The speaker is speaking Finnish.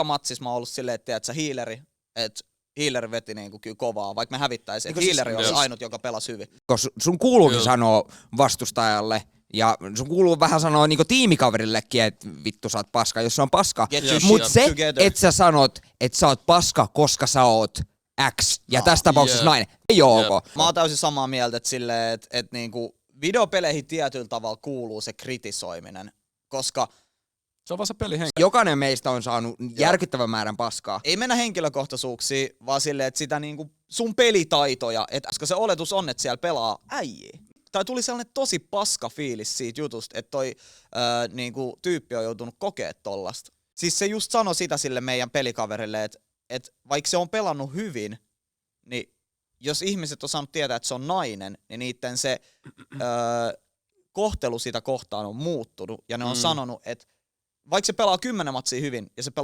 Matsissa mä oon ollut silleen, että tiedätkö, healeri veti niinku kyllä kovaa, vaikka me hävittäisiin. Että healeri oli ainut, joka pelasi hyvin. Koska sun kuuluukin sanoa vastustajalle, ja sun kuuluu vähän sanoa niinku tiimikaverillekin, että vittu sä oot paska, jos se on paska. Mut se, että sä sanot, että sä oot paska, koska sä oot X, ja tässä tapauksessa nainen, ei oo ok. Mä oon täysin samaa mieltä, että silleen, että niinku videopeleihin tietyllä tavalla kuuluu se kritisoiminen, koska se on vaan se pelihenki. Jokainen meistä on saanut järkyttävän määrän paskaa. Ei mennä henkilökohtaisuuksiin, vaan silleen, että sitä niinku sun pelitaitoja, koska se oletus on, että siellä pelaa äijiä. Tai tuli sellainen tosi paska fiilis siitä jutusta, että toi niinku, tyyppi on joutunut kokea tollasta. Siis se just sanoi sitä sille meidän pelikaverille, että vaikka se on pelannut hyvin, niin jos ihmiset on saanut tietää, että se on nainen, niin niiden se kohtelu sitä kohtaan on muuttunut. Ja ne on sanonut, että vaikka se pelaa 10 matsia hyvin ja se pelaa